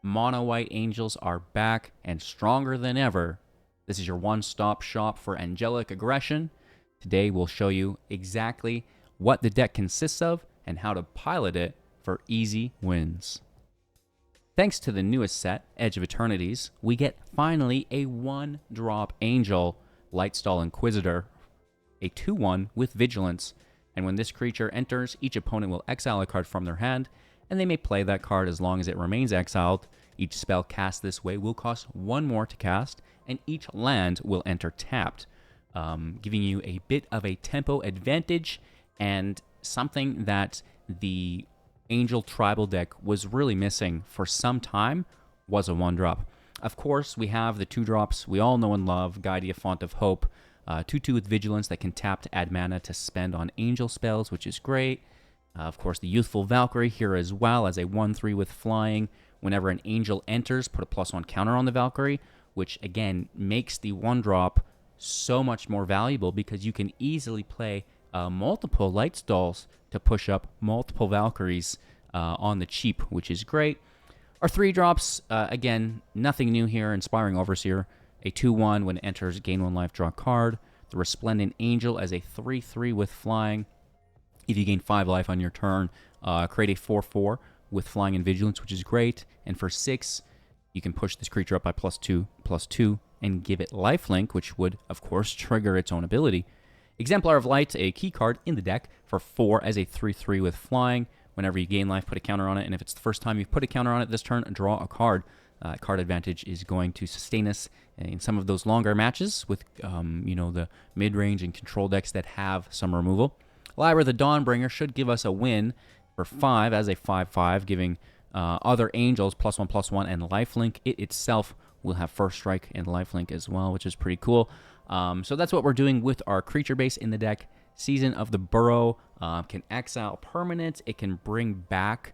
Mono White Angels are back and stronger than ever. This is your one-stop shop for angelic aggression. Today we'll show you exactly what the deck consists of and how to pilot it for easy wins. Thanks to the newest set, Edge of Eternities, we get finally a 1-drop Angel, Lightstall Inquisitor, a 2/1 with Vigilance, and when this creature enters, each opponent will exile a card from their hand, and they may play that card as long as it remains exiled. Each spell cast this way will cost 1 more to cast, and each land will enter tapped, giving you a bit of a tempo advantage, and something that the Angel Tribal deck was really missing for some time was a 1-drop. Of course, we have the 2-drops we all know and love, Giada, Font of Hope, 2/2 with Vigilance that can tap to add mana to spend on Angel spells, which is great. Of course, the Youthful Valkyrie here as well as a 1/3 with Flying. Whenever an Angel enters, put a +1 counter on the Valkyrie, which again makes the 1-drop so much more valuable because you can easily play multiple Lightstalls to push up multiple Valkyries on the cheap, which is great. Our 3-drops, again, nothing new here. Inspiring Overseer, a 2/1 when it enters, gain 1 life, draw a card. The Resplendent Angel as a 3/3 with Flying. If you gain 5 life on your turn, create a 4/4 with Flying and Vigilance, which is great. And for 6, you can push this creature up by +2/+2 and give it lifelink, which would, of course, trigger its own ability. Exemplar of Light, a key card in the deck for 4 as a 3/3 with Flying. Whenever you gain life, put a counter on it, and if it's the first time you've put a counter on it this turn, draw a card. Card advantage is going to sustain us in some of those longer matches with, the mid-range and control decks that have some removal. Lyra the Dawnbringer should give us a win for 5 as a 5/5, giving other Angels +1/+1 and lifelink. It itself will have First Strike and lifelink as well, which is pretty cool. So that's what we're doing with our creature base in the deck. Season of the Burrow can exile permanents. It can bring back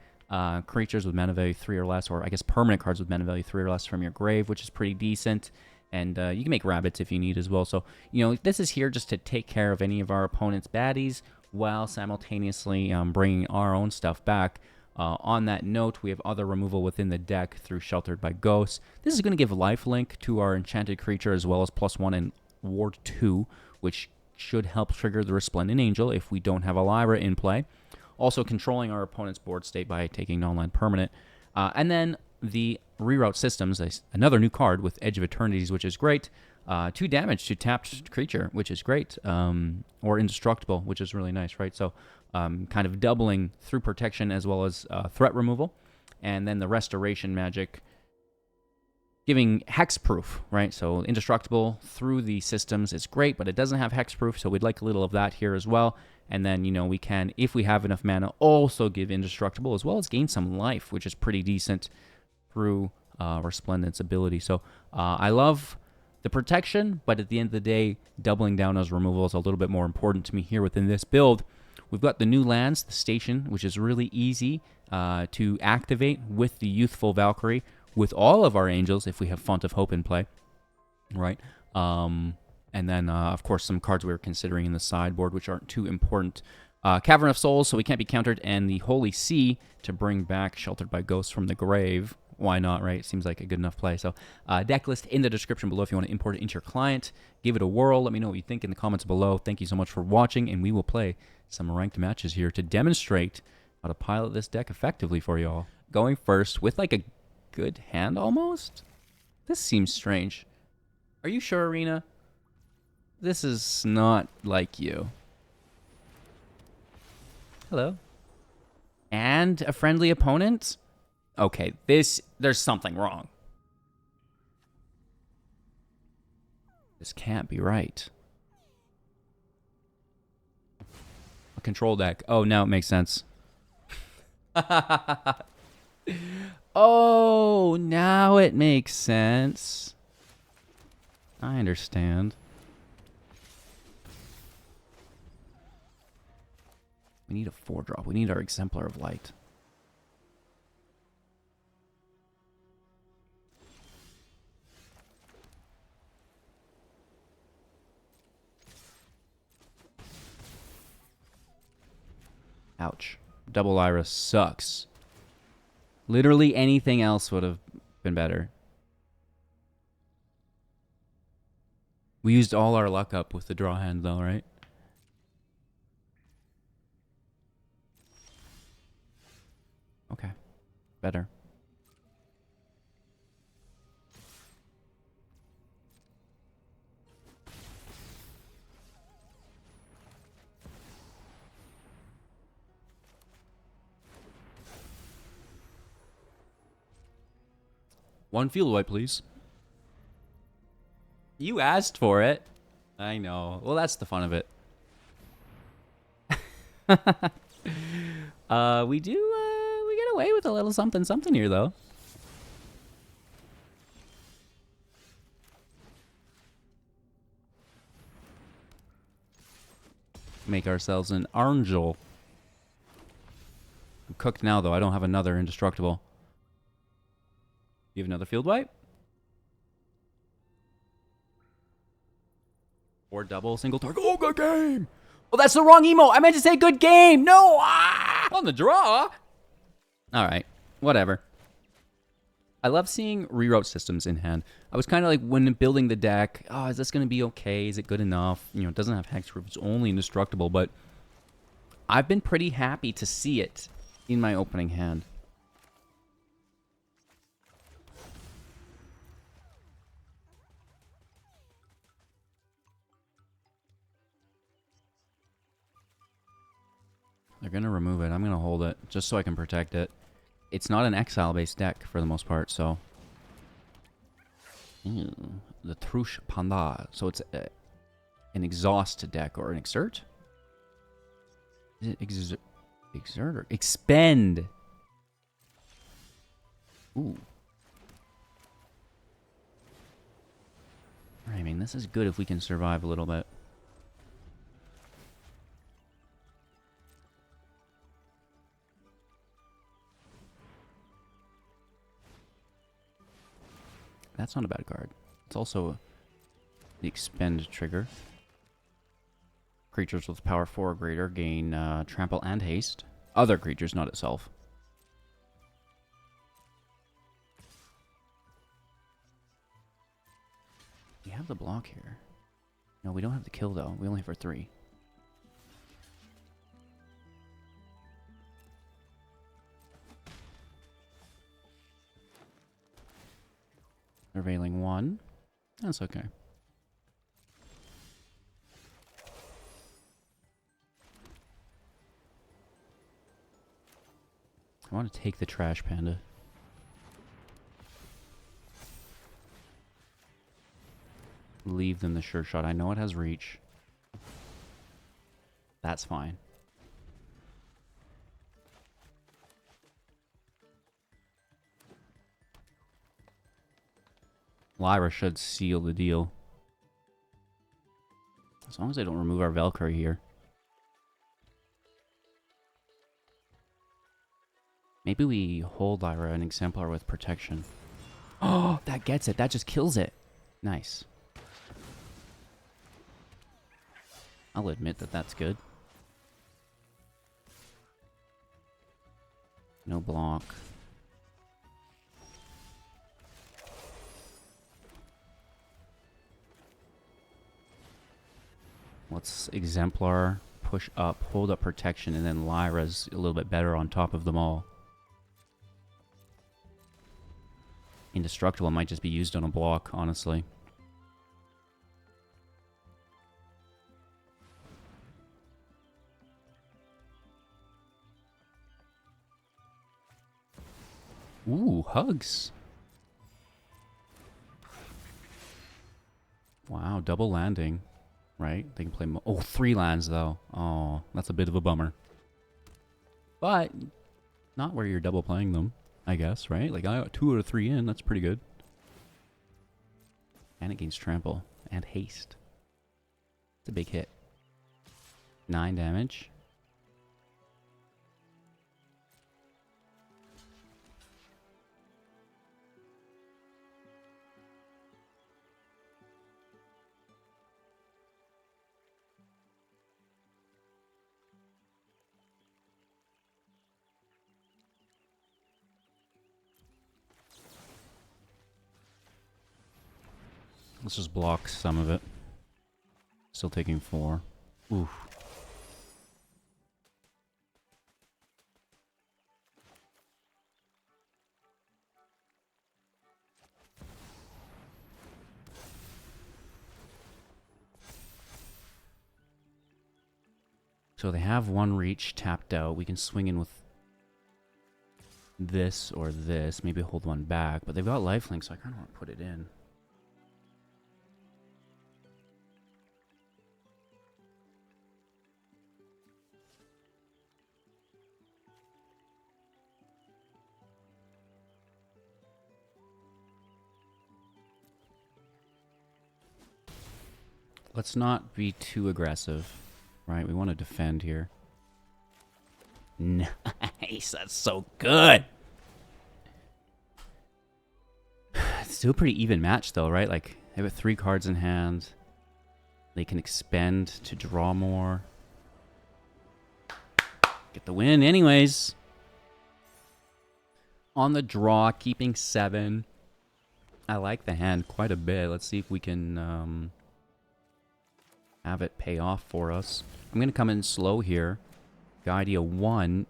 creatures with mana value 3 or less, or I guess permanent cards with mana value 3 or less from your grave, which is pretty decent. And you can make rabbits if you need as well. So, this is here just to take care of any of our opponent's baddies while simultaneously bringing our own stuff back. On that note, we have other removal within the deck through Sheltered by Ghosts. This is going to give lifelink to our enchanted creature as well as +1 and Ward 2, which should help trigger the Resplendent Angel if we don't have a Lyra in play. Also controlling our opponent's board state by taking non-land permanent. And then the Reroute Systems, another new card with Edge of Eternities, which is great. 2 damage to tapped creature, which is great. Or indestructible, which is really nice, right? So kind of doubling through protection as well as threat removal. And then the Restoration Magic, giving hexproof, right? So indestructible through the systems is great, but it doesn't have hexproof, so we'd like a little of that here as well. And then, we can, if we have enough mana, also give indestructible as well as gain some life, which is pretty decent through Resplendent's ability. So I love the protection, but at the end of the day, doubling down as removal is a little bit more important to me here within this build. We've got the new lands, the station, which is really easy to activate with the Youthful Valkyrie, with all of our Angels, if we have Font of Hope in play, right? And then, of course, some cards we were considering in the sideboard, which aren't too important. Cavern of Souls, so we can't be countered, and the Holy Sea to bring back Sheltered by Ghosts from the grave. Why not, right? Seems like a good enough play. So, deck list in the description below if you want to import it into your client. Give it a whirl. Let me know what you think in the comments below. Thank you so much for watching, and we will play some ranked matches here to demonstrate how to pilot this deck effectively for you all. Going first with like a good hand almost? This seems strange. Are you sure, Arena? This is not like you. Hello? And a friendly opponent? Okay, there's something wrong. This can't be right. A control deck. Oh, now it makes sense. Oh, now it makes sense. I understand. We need a 4-drop. We need our Exemplar of Light. Ouch. Double Lyra sucks. Literally anything else would have been better. We used all our luck up with the draw hand though, right? Okay. Better. One field wipe, please. You asked for it. I know. Well, that's the fun of it. We get away with a little something something here, though. Make ourselves an Angel. I'm cooked now, though. I don't have another indestructible. You have another field wipe? Or double single target. Oh, good game! Oh, that's the wrong emo. I meant to say good game. No! Ah! On the draw? Alright. Whatever. I love seeing Reroute Systems in hand. I was kind of like, when building the deck, oh, is this going to be okay? Is it good enough? You know, it doesn't have Hexproof. It's only indestructible, but I've been pretty happy to see it in my opening hand. They're going to remove it. I'm going to hold it just so I can protect it. It's not an exile-based deck for the most part, so... the Truche Panda. So it's an exhaust deck or an exert? Is it exert or expend? Ooh. I mean, this is good if we can survive a little bit. That's not a bad card. It's also the expend trigger. Creatures with power 4 or greater gain trample and haste. Other creatures, not itself. We have the block here. No, we don't have the kill though. We only have our 3. Surveilling 1. That's okay. I want to take the trash panda. Leave them the sure shot. I know it has reach. That's fine. Lyra should seal the deal. As long as they don't remove our Valkyrie here. Maybe we hold Lyra an Exemplar with protection. Oh, that gets it. That just kills it. Nice. I'll admit that that's good. No block. Let's Exemplar, push up, hold up protection, and then Lyra's a little bit better on top of them all. Indestructible might just be used on a block, honestly. Ooh, hugs. Wow, double landing. Right? They can play... Oh, 3 lands, though. Oh, that's a bit of a bummer. But, not where you're double playing them, I guess, right? Like, I got 2 out of 3 in. That's pretty good. And it gains trample. And haste. It's a big hit. 9 damage. Let's just block some of it. Still taking 4. Oof. So they have 1 reach tapped out. We can swing in with this or this. Maybe hold 1 back. But they've got lifelink, so I kind of want to put it in. Let's not be too aggressive, right? We want to defend here. Nice, that's so good. It's still a pretty even match though, right? Like, they have 3 cards in hand. They can expend to draw more. Get the win anyways. On the draw, keeping 7. I like the hand quite a bit. Let's see if we can have it pay off for us. I'm going to come in slow here. Giada 1.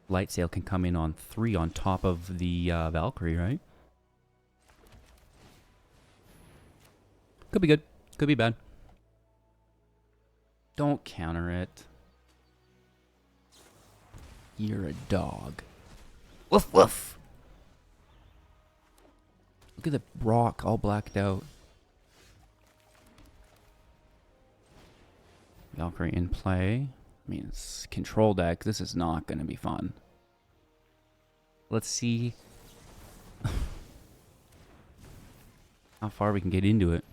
Lightstall can come in on 3 on top of the Valkyrie, right? Could be good. Could be bad. Don't counter it. You're a dog. Woof woof. Look at the rock all blacked out. Valkyrie in play. I mean, it's control deck. This is not going to be fun. Let's see how far we can get into it.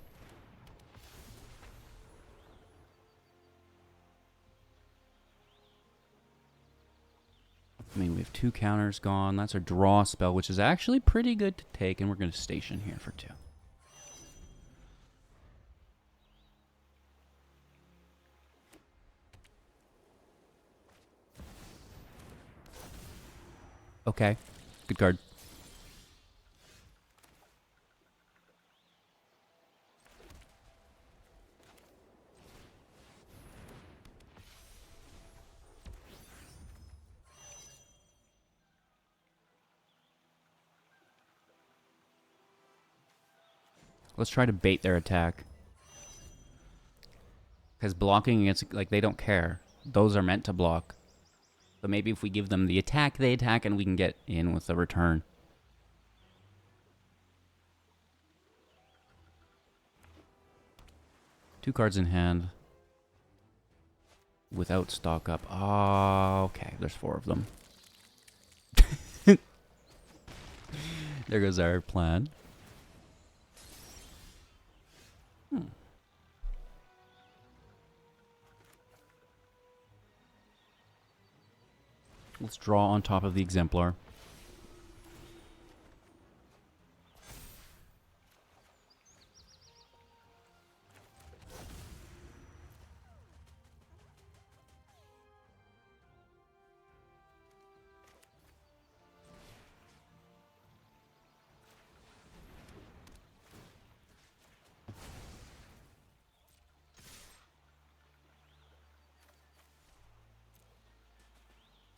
I mean, we have 2 counters gone. That's our draw spell, which is actually pretty good to take, and we're going to station here for 2. Okay, good card. Let's try to bait their attack. Because blocking against, like, they don't care. Those are meant to block. But maybe if we give them the attack, they attack, and we can get in with the return. Two cards in hand. Without stock up. Oh, okay. There's 4 of them. There goes our plan. Let's draw on top of the Exemplar.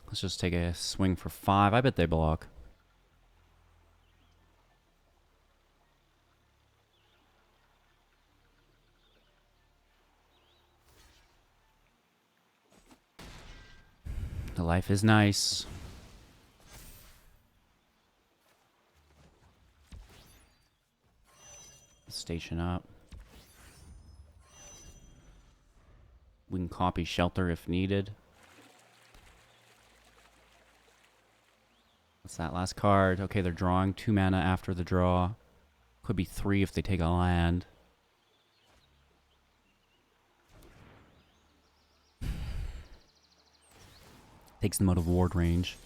Let's just take a swing for 5. I bet they block. The life is nice. Station up. We can copy shelter if needed. What's that last card? Okay, they're drawing 2 mana after the draw. Could be 3 if they take a land. Takes them out of ward range.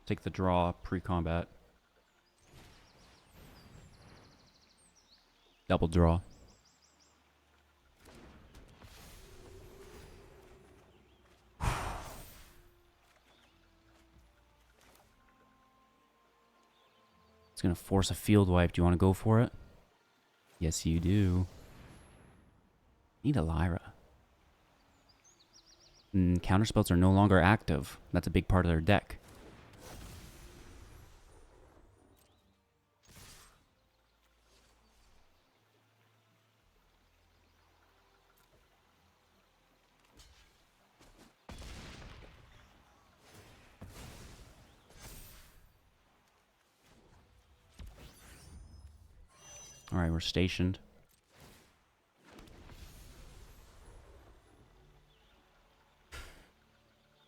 Take the draw pre-combat. Double draw. gonna force a field wipe. Do you want to go for it? Yes, you do. Need a Lyra. Counterspells are no longer active. That's a big part of their deck. Alright, we're stationed.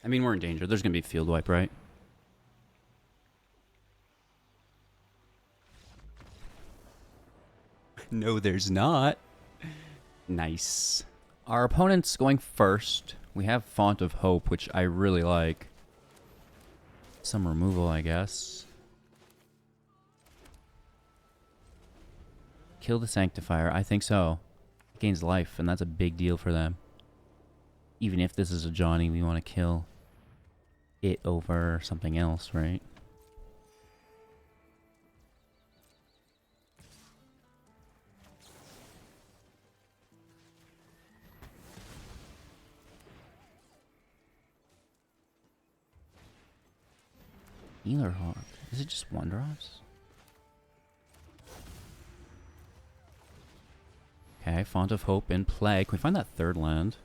I mean, we're in danger. There's going to be a field wipe, right? No, there's not. Nice. Our opponent's going first. We have Font of Hope, which I really like. Some removal, I guess. Kill the Sanctifier. I think so. It gains life, and that's a big deal for them. Even if this is a Johnny, we want to kill it over something else, right? Healer Hawk. Is it just 1-drops? Okay, Font of Hope in play. Can we find that third land?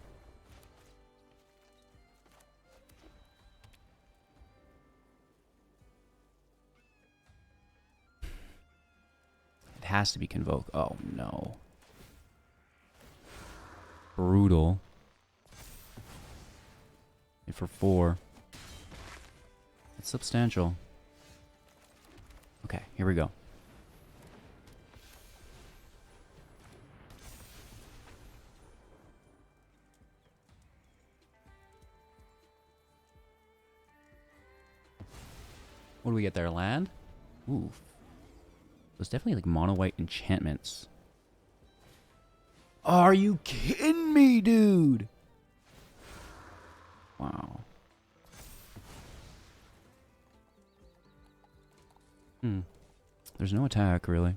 It has to be Convoke. Oh, no. Brutal. Hit for 4. It's substantial. Okay, here we go. What do we get there? Land? Ooh. There's definitely like mono white enchantments. Are you kidding me, dude? Wow. There's no attack, really.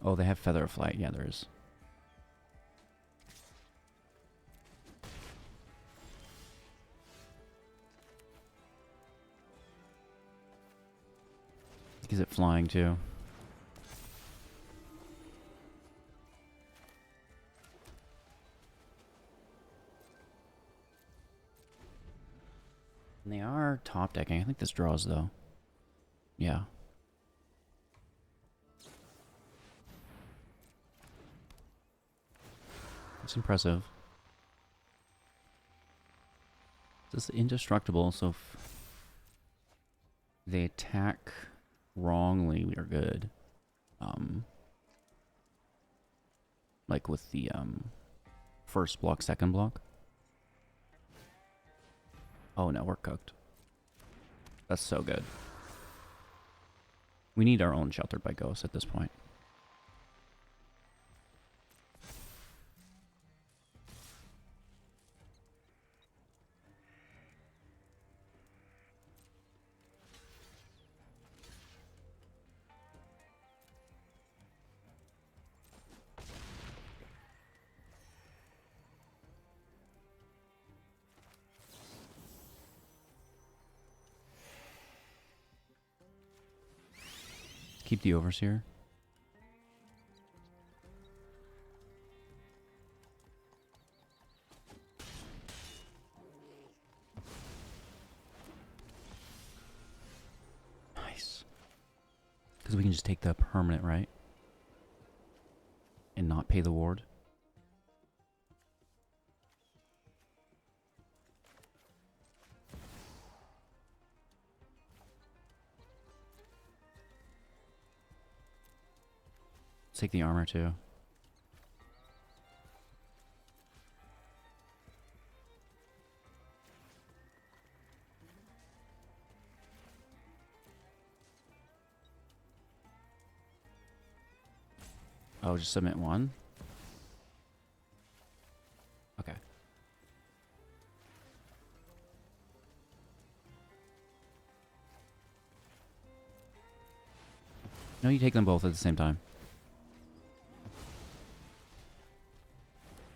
Oh, they have Feather of Flight. Yeah, there is. Is it flying too? And they are top decking. I think this draws though. Yeah. It's impressive. This is indestructible, so if they attack wrongly, we are good. Like with the first block, second block. Oh no, we're cooked. That's so good. We need our own Sheltered by Ghosts at this point. Keep the Overseer. Nice. Because we can just take the permanent, right? And not pay the ward. Take the armor too. Oh, just submit one? Okay. No, you take them both at the same time.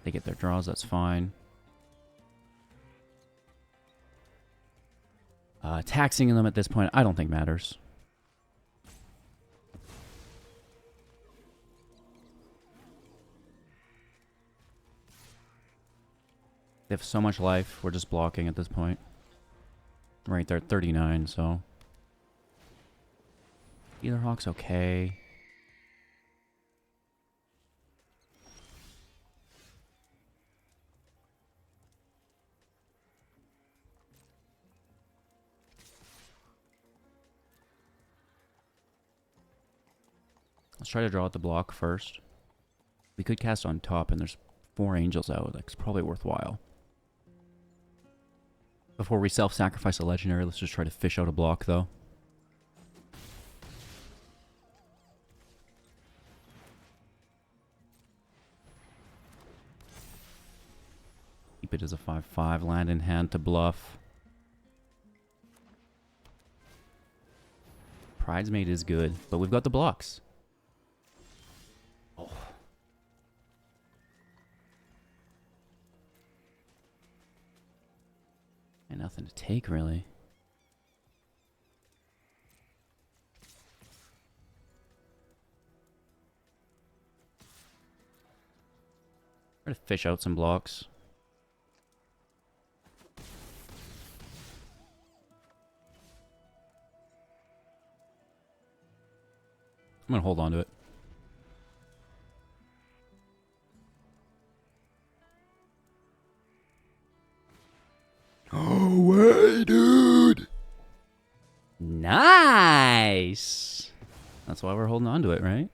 They get their draws, that's fine. Taxing them at this point, I don't think matters. They have so much life, we're just blocking at this point. Right there at 39, so... Either Hawk's okay. Let's try to draw out the block first. We could cast on top, and there's 4 angels out. That's probably worthwhile. Before we self-sacrifice a legendary, let's just try to fish out a block, though. Keep it as a 5/5. Land in hand to bluff. Pridesmaid is good, but we've got the blocks. Oh. And nothing to take, really. Try to fish out some blocks. I'm gonna hold on to it. Oh, way, dude! Nice! That's why we're holding on to it, right?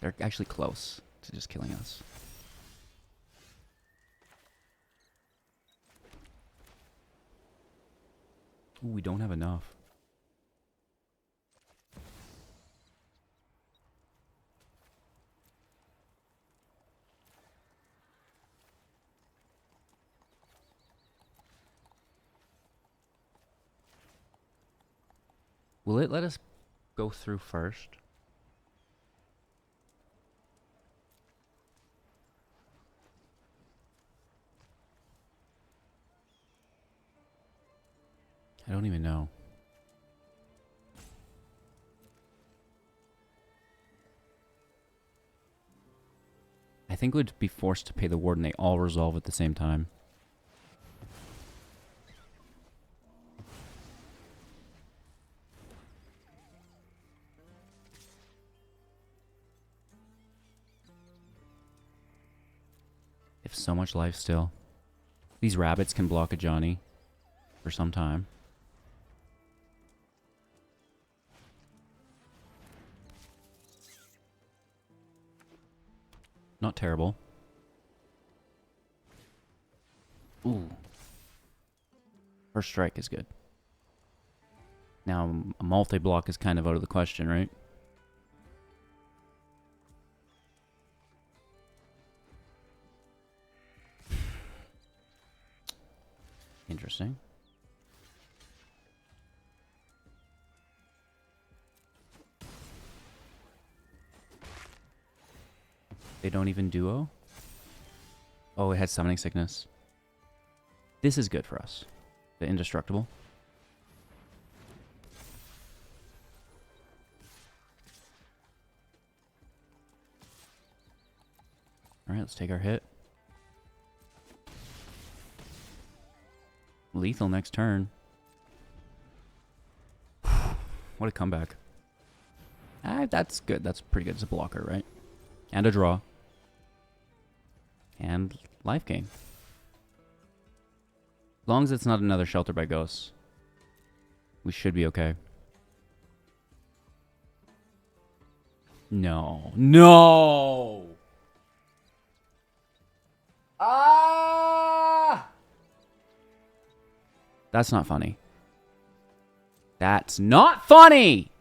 They're actually close to just killing us. Ooh, we don't have enough. Will it let us go through first? I don't even know. I think we'd be forced to pay the warden. They all resolve at the same time. They have so much life still. These rabbits can block a Johnny for some time. Not terrible. Ooh. First strike is good. Now, a multi-block is kind of out of the question, right? Interesting. They don't even duo? Oh, it had summoning sickness. This is good for us. The indestructible. Alright, let's take our hit. Lethal next turn. What a comeback. That's good. That's pretty good. It's a blocker, right? And a draw. And life gain. As long as it's not another Shelter by Ghosts, we should be okay. No. No! Ah! That's not funny. That's not funny!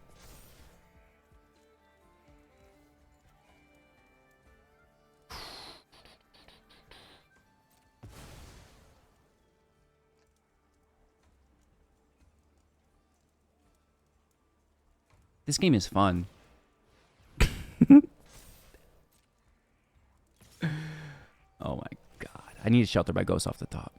This game is fun. Oh my god. I need to shelter by ghosts off the top.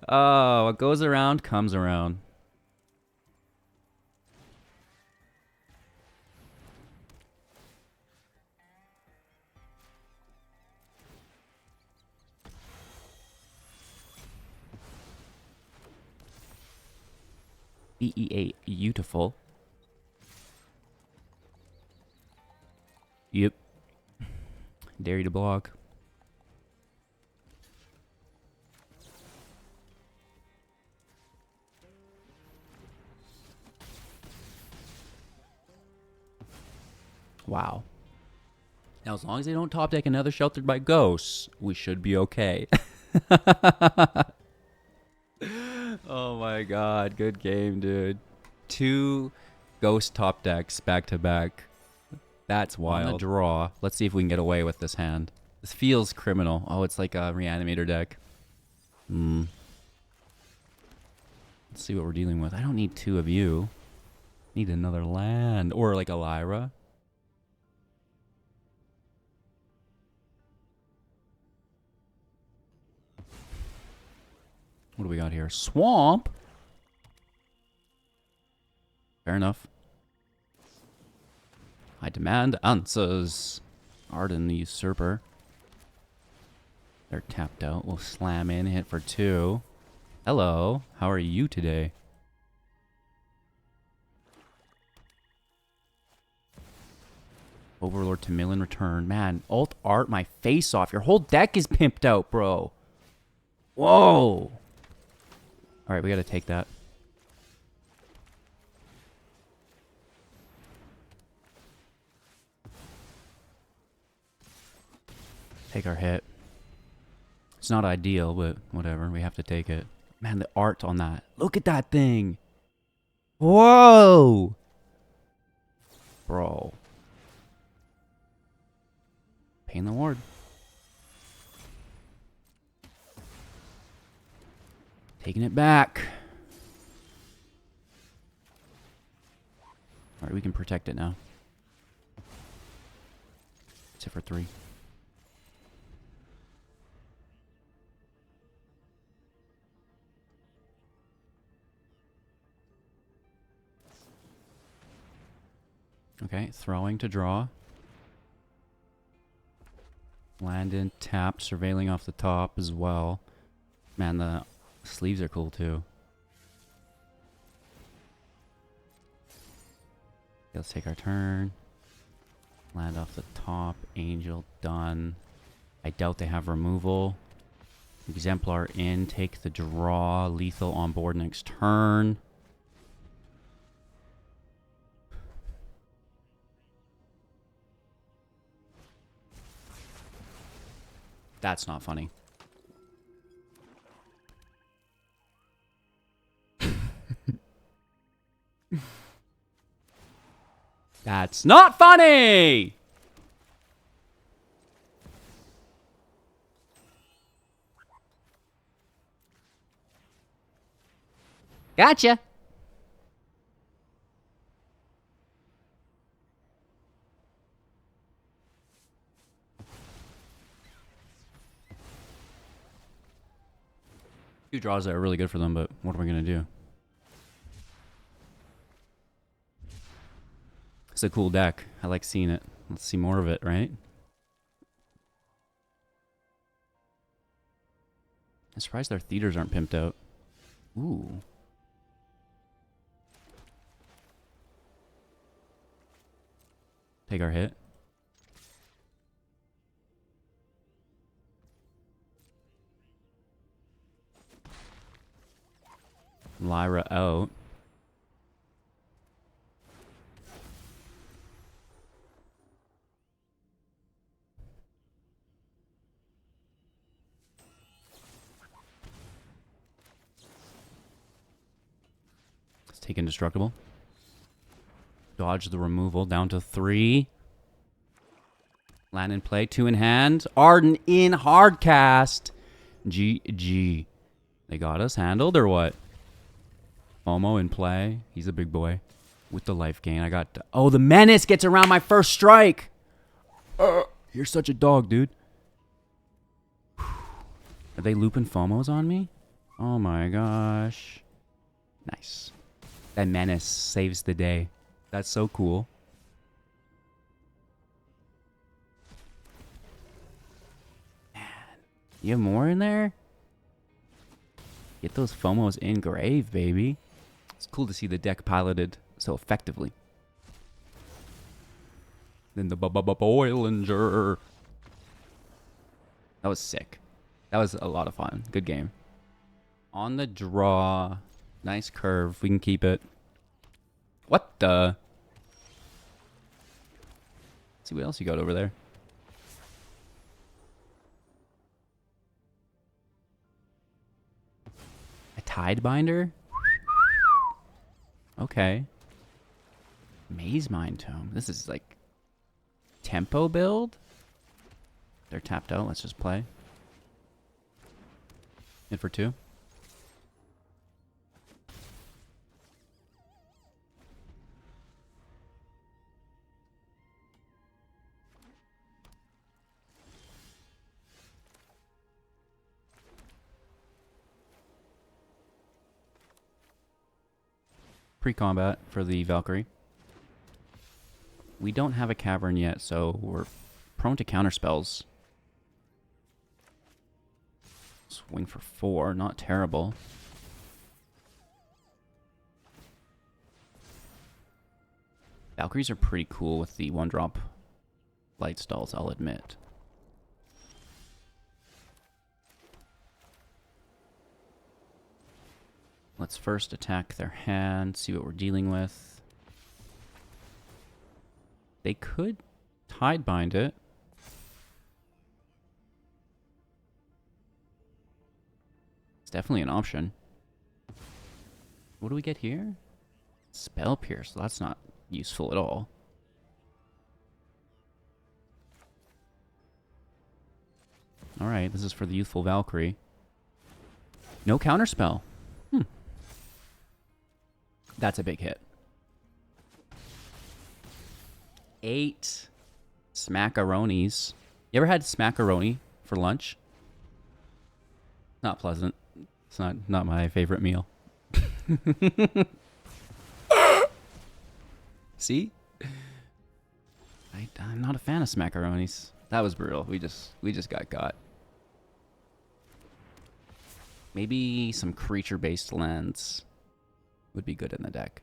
Oh, what goes around comes around. BEA Youthful. Yep. Dare you to block. Wow. Now, as long as they don't top deck another Sheltered by Ghosts, we should be okay. Oh my god, good game, dude. 2 Ghost top decks back to back. That's wild. On the draw. Let's see if we can get away with this hand. This feels criminal. Oh, it's like a Reanimator deck. Let's see what we're dealing with. I don't need 2 of you. Need another land. Or like a Lyra. What do we got here? Swamp? Fair enough. I demand answers. Arden the Usurper. They're tapped out. We'll slam in, hit for 2. Hello. How are you today? Overlord to mill and return. Man, alt art my face off. Your whole deck is pimped out, bro. Whoa. Alright, we gotta take that. Take our hit. It's not ideal, but whatever. We have to take it. Man, the art on that. Look at that thing. Whoa. Bro. Pain the ward. Taking it back. Alright, we can protect it now. It's hit for 3. Okay, throwing to draw. Land in, tapped, surveilling off the top as well. Man, the sleeves are cool too. Let's take our turn. Land off the top. Angel done. I doubt they have removal. Exemplar in. Take the draw. Lethal on board next turn. That's not funny. That's not funny! Gotcha. Two draws that are really good for them, but what are we going to do? It's a cool deck. I like seeing it. Let's see more of it, right? I'm surprised their theaters aren't pimped out. Ooh. Take our hit. Lyra out. Let's take indestructible. Dodge the removal down to 3. Land in play, 2 in hand. Arden in hard cast. GG. They got us handled or what? Momo in play. He's a big boy. With the life gain, I got... Oh, the menace gets around my first strike. You're such a dog, dude. Are they looping FOMOs on me? Oh my gosh. Nice. That menace saves the day. That's so cool. Man. You have more in there? Get those FOMOs engraved, baby. It's cool to see the deck piloted so effectively. Then the Boilinger. That was sick. That was a lot of fun. Good game. On the draw. Nice curve. We can keep it. What the? Let's see what else you got over there. A Tidebinder? Okay. Maze Mind Tome. This is like tempo build. They're tapped out. Let's just play. In for 2. Pre-combat for the Valkyrie. We don't have a cavern yet, so we're prone to counter spells. Swing for 4, not terrible. Valkyries are pretty cool with the 1-drop Lightstalls, I'll admit. Let's first attack their hand, see what we're dealing with. They could Tidebind it. It's definitely an option. What do we get here? Spell Pierce. That's not useful at all. Alright, this is for the Youthful Valkyrie. No counterspell. That's a big hit. 8 smackaronis. You ever had smackaroni for lunch? Not pleasant. It's not my favorite meal. See? I'm not a fan of smackaronis. That was brutal. We just got. Maybe some creature-based lands would be good in the deck.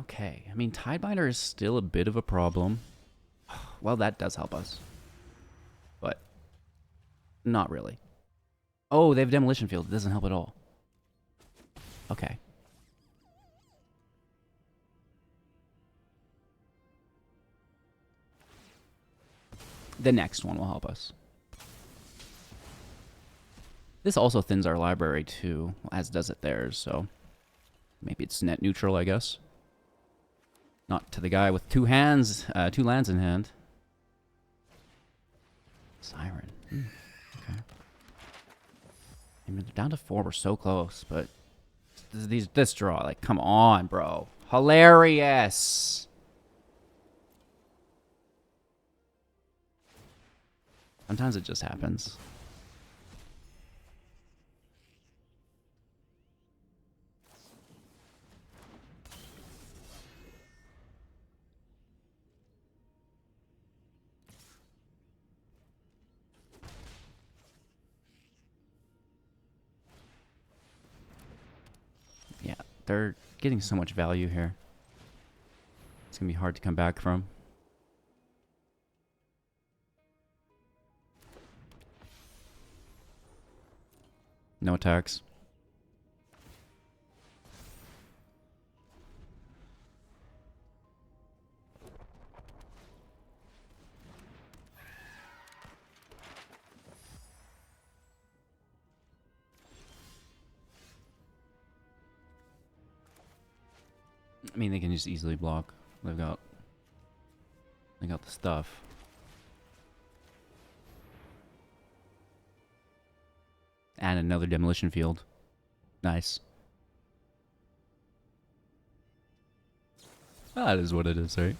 Okay, I mean, Tidebinder is still a bit of a problem. Well, that does help us. But not really. Oh, they have Demolition Field. It doesn't help at all. Okay. The next one will help us. This also thins our library too, as does it theirs, so maybe it's net neutral, I guess. Not to the guy with 2 lands in hand. Siren. Okay. I mean, they're down to 4. We're so close, but this draw, like, come on, bro. Hilarious. Sometimes it just happens. Yeah, they're getting so much value here. It's gonna be hard to come back from. No attacks. I mean, they can just easily block. They got the stuff. And another demolition field. Nice. That is what it is, right?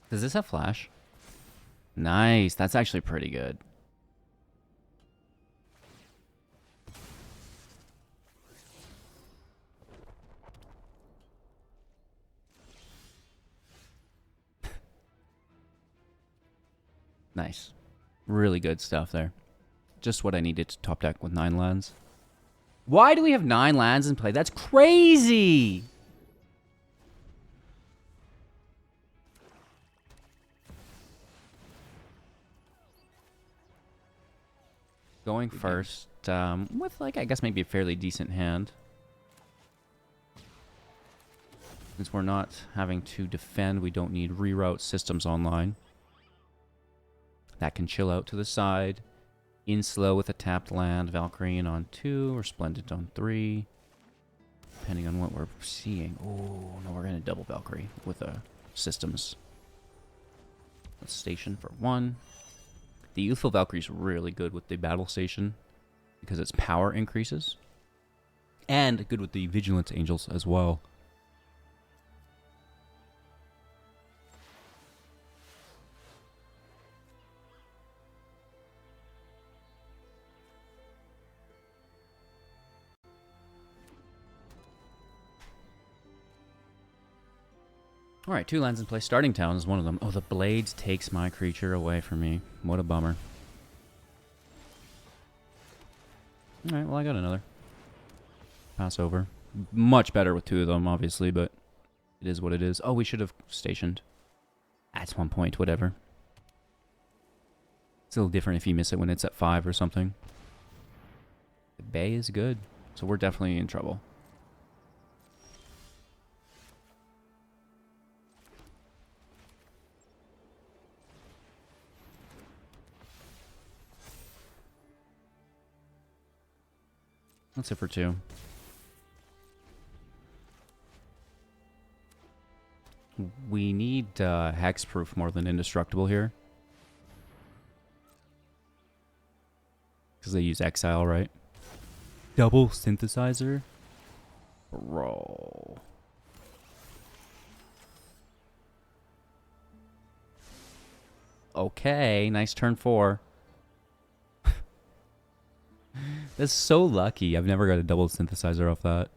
Does this have flash? Nice. That's actually pretty good. Nice. Really good stuff there. Just what I needed to top deck with 9 lands. Why do we have 9 lands in play? That's crazy! Going first, with, like, I guess maybe a fairly decent hand. Since we're not having to defend, we don't need Reroute Systems online. That can chill out to the side. In slow with a tapped land, Valkyrie on 2, Resplendent on 3. Depending on what we're seeing. Oh, no, we're going to double Valkyrie with a Systems. Let's station for 1. The Youthful Valkyrie is really good with the battle station because its power increases. And good with the Vigilance Angels as well. Alright, 2 lands in play. Starting Town is one of them. Oh, the Blades takes my creature away from me. What a bummer. Alright, well, I got another. Pass over. Much better with 2 of them, obviously, but it is what it is. Oh, we should have stationed. At 1 point, whatever. It's a little different if you miss it when it's at 5 or something. The Bay is good, so we're definitely in trouble. That's it for 2. We need hexproof more than indestructible here. Because they use exile, right? Double synthesizer? Bro. Okay, nice turn 4. That's so lucky. I've never got a double synthesizer off that.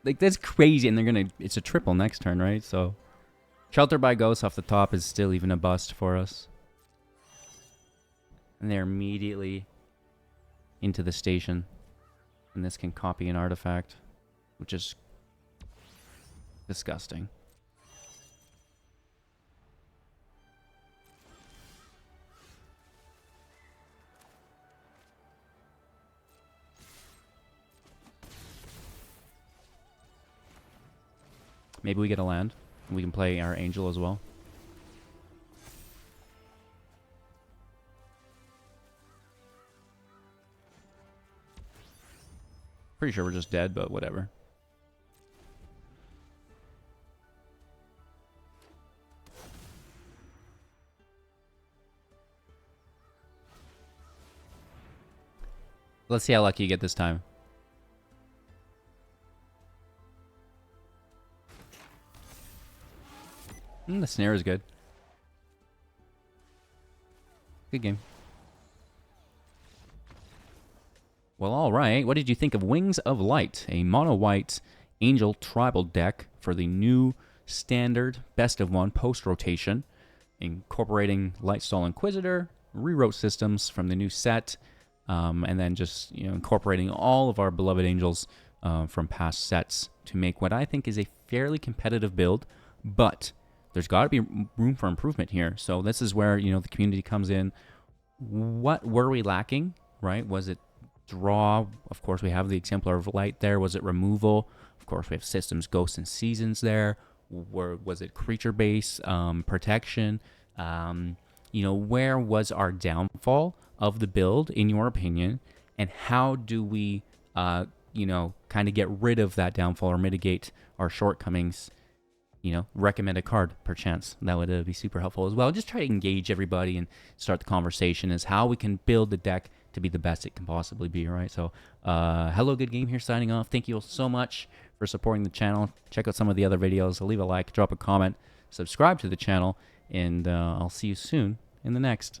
Like, that's crazy. And they're gonna... It's a triple next turn, right? So... Shelter by Ghost off the top is still even a bust for us. And they're immediately into the station. And this can copy an artifact. Which is... disgusting. Maybe we get a land. And we can play our Angel as well. Pretty sure we're just dead, but whatever. Let's see how lucky you get this time. The snare is good. Good game. Well, alright. What did you think of Wings of Light? A Mono White Angel tribal deck for the new standard best of 1 post-rotation. Incorporating Lightstall Inquisitor, Reroute Systems from the new set, and then just incorporating all of our beloved Angels from past sets to make what I think is a fairly competitive build, but... There's got to be room for improvement here. So this is where, the community comes in. What were we lacking, right? Was it draw? Of course, we have the Exemplar of Light there. Was it removal? Of course, we have systems, ghosts, and seasons there. Was it creature base, protection? You know, where was our downfall of the build, in your opinion, and how do we, you know, kind of get rid of that downfall or mitigate our shortcomings? You know, recommend a card, perchance. That would be super helpful as well. Just try to engage everybody and start the conversation as how we can build the deck to be the best it can possibly be, right? So, hello, Good Game here, signing off. Thank you all so much for supporting the channel. Check out some of the other videos. Leave a like, drop a comment, subscribe to the channel, and I'll see you soon in the next.